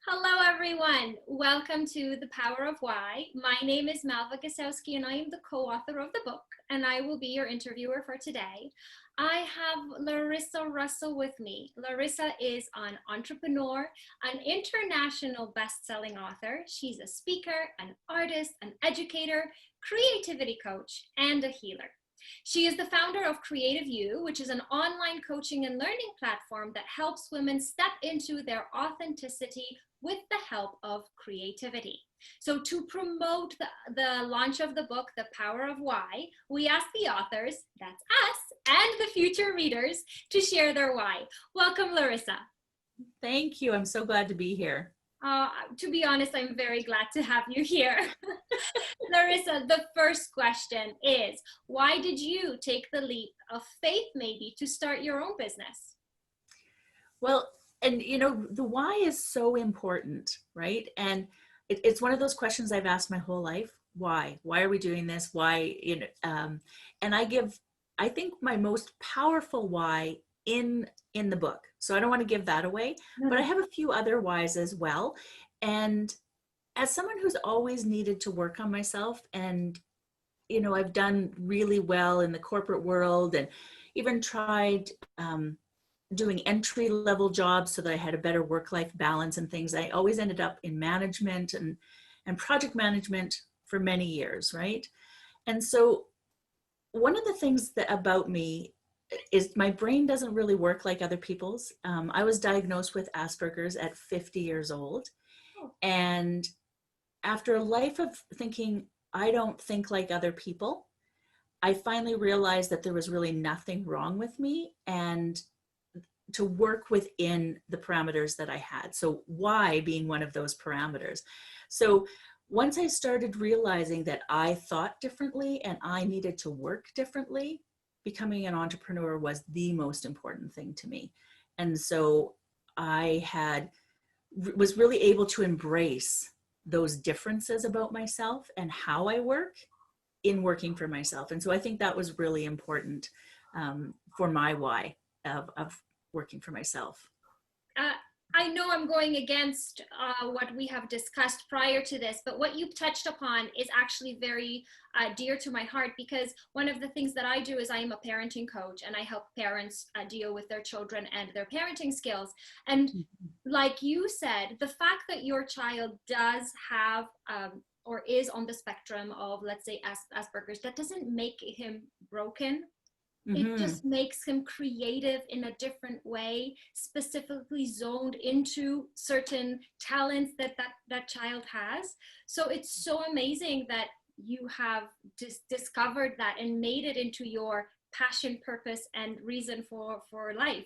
Hello, everyone. Welcome to The Power of Why. My name is Malva Gasowski, and I am the co-author of the book, and I will be your interviewer for today. I have Larissa Russell with me. Larissa is an entrepreneur, an international best-selling author. She's a speaker, an artist, an educator, creativity coach, and a healer. She is the founder of Creative You, which is an online coaching and learning platform that helps women step into their authenticity with the help of creativity. So to promote the launch of the book, The Power of Why, we ask the authors, that's us, and the future readers to share their why. Welcome, Larissa. Thank you. I'm so glad to be here. To be honest, I'm very glad to have you here. Larissa, the first question is, why did you take the leap of faith maybe to start your own business? Well, and the why is so important, right? And it's one of those questions I've asked my whole life. Why? Why are we doing this? Why? And I think my most powerful why in the book. So I don't want to give that away, but I have a few other whys as well. And as someone who's always needed to work on myself, and I've done really well in the corporate world, and even tried doing entry-level jobs so that I had a better work-life balance and things. I always ended up in management and project management for many years, right? And so one of the things that about me is my brain doesn't really work like other people's. I was diagnosed with Asperger's at 50 years old. And after a life of thinking, I don't think like other people, I finally realized that there was really nothing wrong with me, and to work within the parameters that I had. So why being one of those parameters. So once I started realizing that I thought differently and I needed to work differently, becoming an entrepreneur was the most important thing to me. And so I was really able to embrace those differences about myself and how I work in working for myself. And so I think that was really important for my why of working for myself. I know I'm going against what we have discussed prior to this, but what you've touched upon is actually very dear to my heart, because one of the things that I do is I am a parenting coach, and I help parents deal with their children and their parenting skills. And like you said, the fact that your child does have or is on the spectrum of, let's say, Asperger's, that doesn't make him broken. It just makes him creative in a different way, specifically zoned into certain talents that child has. So it's so amazing that you have discovered that and made it into your passion, purpose, and reason for life.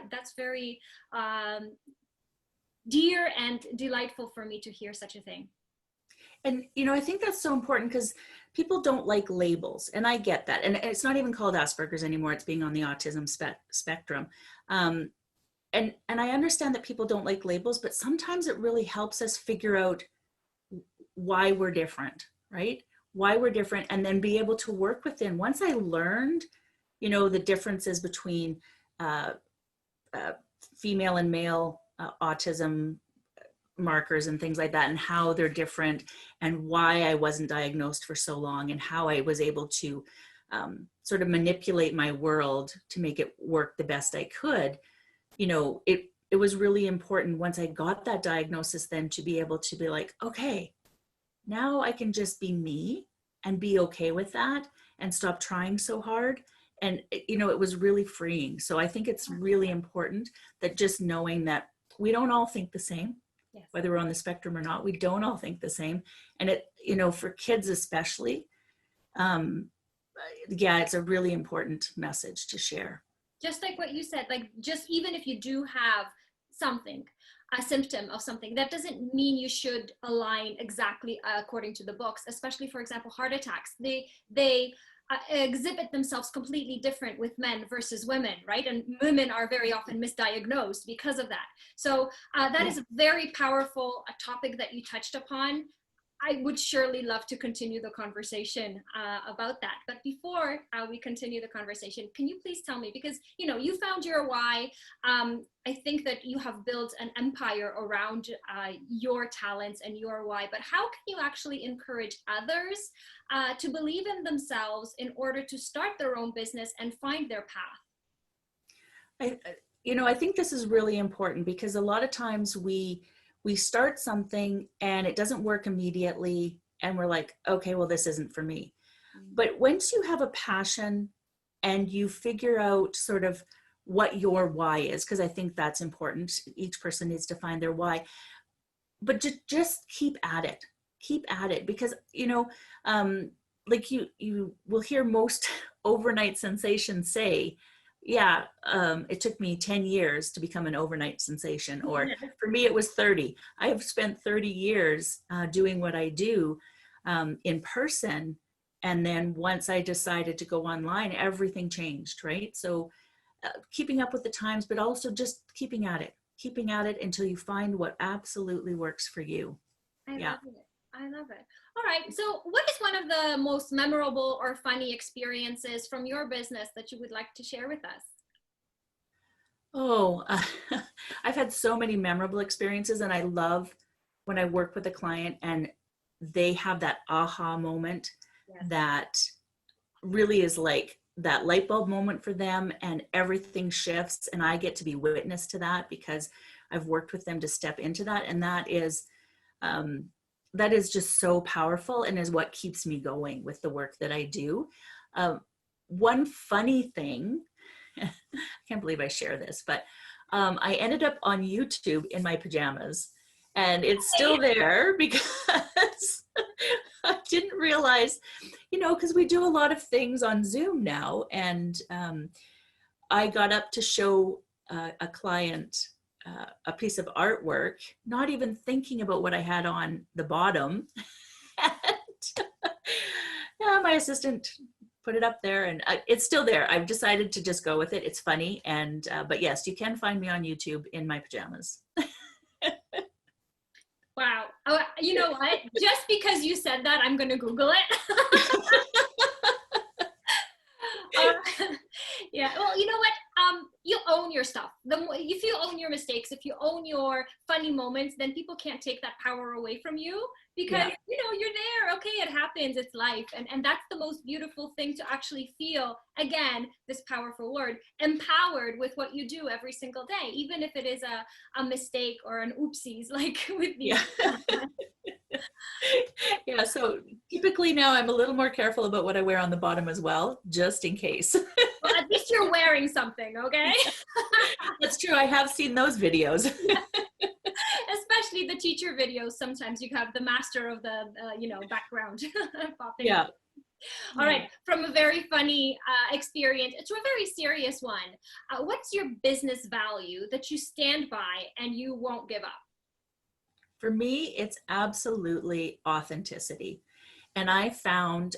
That's very dear and delightful for me to hear such a thing. And, I think that's so important because people don't like labels, and I get that. And it's not even called Asperger's anymore. It's being on the autism spectrum. And I understand that people don't like labels, but sometimes it really helps us figure out why we're different, right? Why we're different, and then be able to work within. Once I learned, the differences between female and male autism markers and things like that, and how they're different, and why I wasn't diagnosed for so long, and how I was able to sort of manipulate my world to make it work the best I could. It was really important once I got that diagnosis then to be able to be like, okay, now I can just be me and be okay with that and stop trying so hard. And it was really freeing. So I think it's really important that just knowing that we don't all think the same. Yes. Whether we're on the spectrum or not, we don't all think the same. And for kids especially, it's a really important message to share. Just like what you said, like, just even if you do have something, a symptom of something, that doesn't mean you should align exactly according to the books, especially, for example, heart attacks. They exhibit themselves completely different with men versus women, right? And women are very often misdiagnosed because of that. So that is a very powerful topic that you touched upon. I would surely love to continue the conversation about that. But before we continue the conversation, can you please tell me, because, you know, you found your why. I think that you have built an empire around your talents and your why, but how can you actually encourage others to believe in themselves in order to start their own business and find their path? I think this is really important because a lot of times we start something and it doesn't work immediately and we're like, okay, well, this isn't for me. But once you have a passion and you figure out sort of what your why is, because I think that's important, each person needs to find their why, but just keep at it because, like you will hear most overnight sensations say, yeah, it took me 10 years to become an overnight sensation, or for me, it was 30. I have spent 30 years doing what I do in person. And then once I decided to go online, everything changed, right? So keeping up with the times, but also just keeping at it until you find what absolutely works for you. I love it. I love it. All right. So what is one of the most memorable or funny experiences from your business that you would like to share with us? Oh, I've had so many memorable experiences, and I love when I work with a client and they have that aha moment that really is like that light bulb moment for them and everything shifts, and I get to be witness to that because I've worked with them to step into that, and that is just so powerful and is what keeps me going with the work that I do. One funny thing, I can't believe I share this, but I ended up on YouTube in my pajamas, and it's still there because I didn't realize, because we do a lot of things on Zoom now, and I got up to show a client a piece of artwork, not even thinking about what I had on the bottom. And my assistant put it up there, and it's still there. I've decided to just go with it. It's funny. And but yes, you can find me on YouTube in my pajamas. Wow. Oh, you know what? Just because you said that, I'm going to Google it. Yeah. Well, you know what? You own your stuff. If you own your mistakes, if you own your funny moments, then people can't take that power away from you because, you're there. Okay, it happens. It's life. And that's the most beautiful thing, to actually feel, again, this powerful word, empowered with what you do every single day, even if it is a mistake or an oopsies, like with these. Yeah, so typically now I'm a little more careful about what I wear on the bottom as well, just in case. Well, at least you're wearing something, okay? That's true. I have seen those videos. Especially the teacher videos. Sometimes you have the master of the, background popping. Yeah. All right. From a very funny experience to a very serious one. What's your business value that you stand by and you won't give up? For me, it's absolutely authenticity. And I found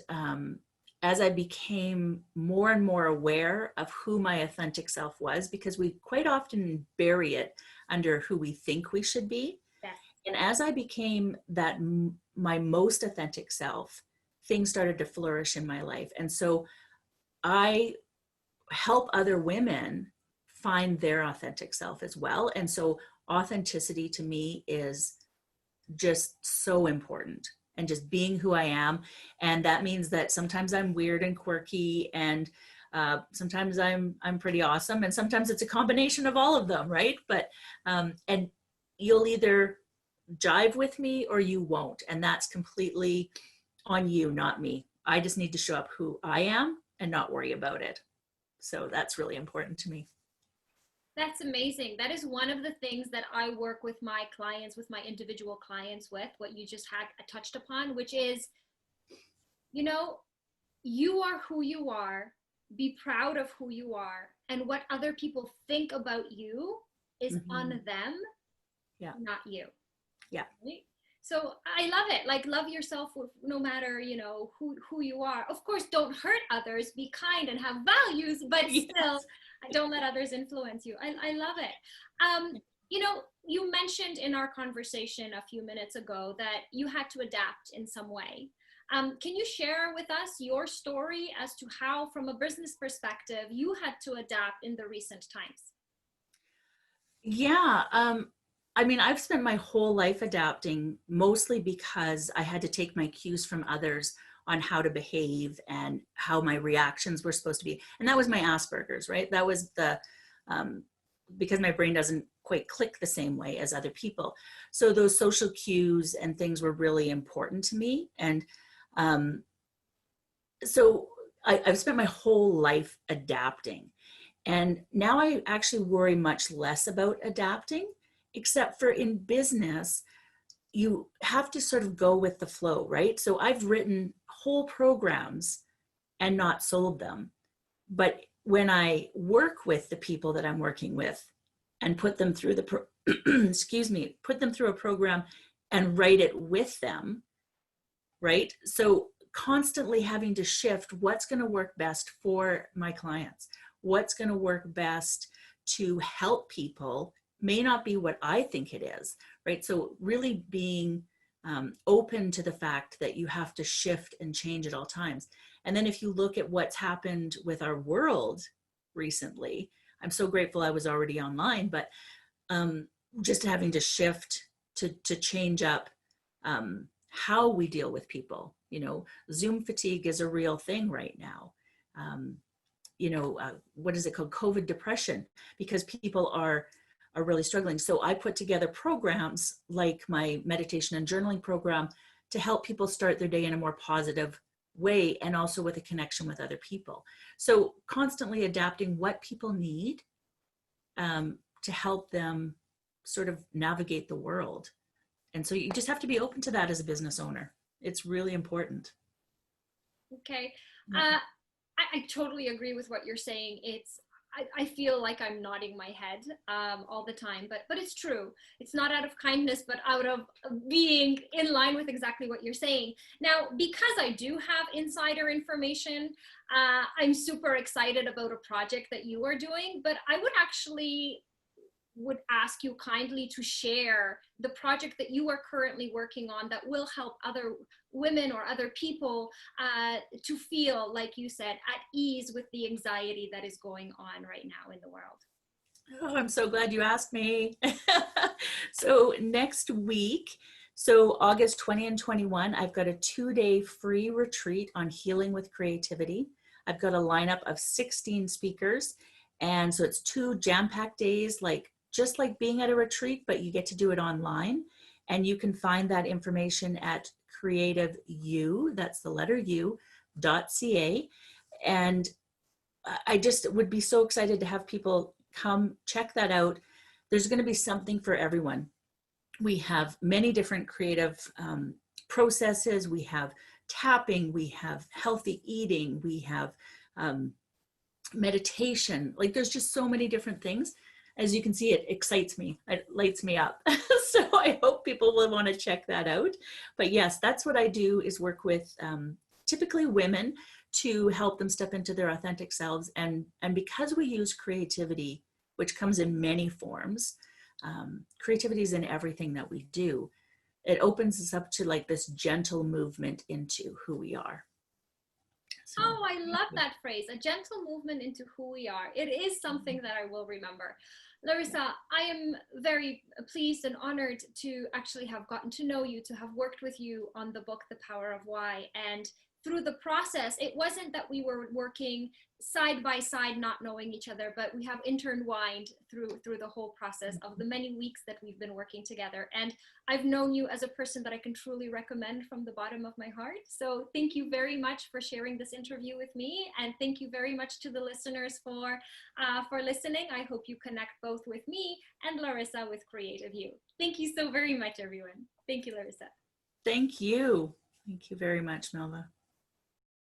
as I became more and more aware of who my authentic self was, because we quite often bury it under who we think we should be. Yes. And as I became that my most authentic self, things started to flourish in my life. And so I help other women find their authentic self as well. And so authenticity to me is just so important, and just being who I am. And that means that sometimes I'm weird and quirky, and sometimes I'm pretty awesome, and sometimes it's a combination of all of them, right? But and you'll either jive with me or you won't, and that's completely on you, not me. I just need to show up who I am and not worry about it. So that's really important to me. That's amazing. That is one of the things that I work with my clients, with my individual clients, with what you just had touched upon, which is, you are who you are, be proud of who you are, and what other people think about you is on them, not you. Yeah. Right? So I love it. Like, love yourself no matter, who you are. Of course, don't hurt others, be kind and have values, but still, don't let others influence you. I love it. You know, you mentioned in our conversation a few minutes ago that you had to adapt in some way. Can you share with us your story as to how, from a business perspective, you had to adapt in the recent times? Yeah. I mean, I've spent my whole life adapting, mostly because I had to take my cues from others on how to behave and how my reactions were supposed to be. And that was my Asperger's, right? That was um, because my brain doesn't quite click the same way as other people. So those social cues and things were really important to me. And um, so I've spent my whole life adapting. And now I actually worry much less about adapting, except for in business, you have to sort of go with the flow, right? So I've written whole programs and not sold them. But when I work with the people that I'm working with and put them through excuse me, put them through a program and write it with them, right? So constantly having to shift what's going to work best for my clients, what's going to work best to help people may not be what I think it is, right? So really being open to the fact that you have to shift and change at all times. And then if you look at what's happened with our world recently, I'm so grateful I was already online, but just having to shift to change up how we deal with people. You know, Zoom fatigue is a real thing right now. What is it called? COVID depression, because people are really struggling. So I put together programs like my meditation and journaling program to help people start their day in a more positive way and also with a connection with other people. So constantly adapting what people need to help them sort of navigate the world. And so you just have to be open to that as a business owner. It's really important. Okay. Yeah. I totally agree with what you're saying. I feel like I'm nodding my head all the time, but it's true. It's not out of kindness, but out of being in line with exactly what you're saying. Now, because I do have insider information, I'm super excited about a project that you are doing, but I would ask you kindly to share the project that you are currently working on that will help other women or other people to feel, like you said, at ease with the anxiety that is going on right now in the world. Oh, I'm so glad you asked me. So next week, so August 20 and 21, I've got a 2-day free retreat on healing with creativity. I've got a lineup of 16 speakers. And so it's 2 jam-packed days, like just like being at a retreat, but you get to do it online. And you can find that information at creativeu, that's the letter U.ca. And I just would be so excited to have people come check that out. There's going to be something for everyone. We have many different creative processes. We have tapping, we have healthy eating, we have meditation. Like there's just so many different things. As you can see, it excites me, it lights me up. So I hope people will want to check that out. But yes, that's what I do, is work with typically women to help them step into their authentic selves. And because we use creativity, which comes in many forms, creativity is in everything that we do. It opens us up to like this gentle movement into who we are. So, Oh, I love that phrase, a gentle movement into who we are. It is something that I will remember. Larissa, I am very pleased and honored to actually have gotten to know you, to have worked with you on the book, The Power of Why. And through the process, it wasn't that we were working side by side, not knowing each other, but we have intertwined through the whole process of the many weeks that we've been working together. And I've known you as a person that I can truly recommend from the bottom of my heart. So thank you very much for sharing this interview with me. And thank you very much to the listeners for listening. I hope you connect both with me and Larissa with Creative You. Thank you so very much, everyone. Thank you, Larissa. thank you. Thank you very much, Malva.